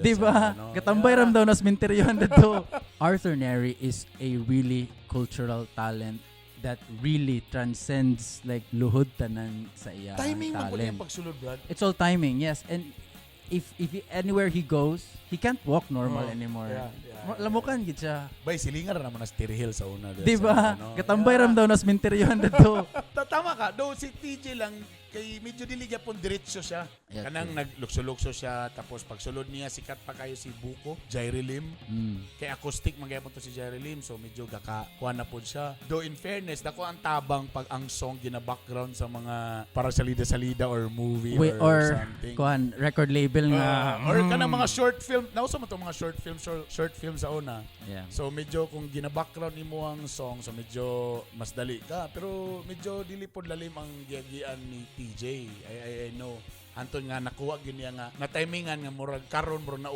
Diba? Katambay ram daw nas minteryohan dito. Arthur Neri is a really cultural talent that really transcends like luhod tanan sa iya Timing man po talent. yung pagsulod, Brad. It's all timing, yes. And if anywhere he goes, he can't walk normal Oh, anymore. yeah. Lamukan gid siya. Bay, silingan na naman na Hill sa una. Diba? Katambay ram daw nas minteryohan dito. Tama ka. Though si TJ lang, kay medyo diligya pong diretso siya. Yeah, Kanang naglukso-lukso siya. Tapos pagsulod niya, sikat pa kayo si Buko, Jairi Lim. Kay acoustic, magyapon to si Jairi Lim. So medyo gakakuha na po siya. Though in fairness, dako ang tabang pag ang song gina-background sa mga para salida-salida or movie or something. Kuan record label nga. Or kanang mga short film. Nauso mo itong mga short film sa una. Yeah. So medyo kung gina-background nimo ang song, so medyo mas dali ka. Pero medyo dili pod lalim ang giagian ni TJ. I know. Anton nga nakuha gyud niya nga na timingan nga murag karon bro na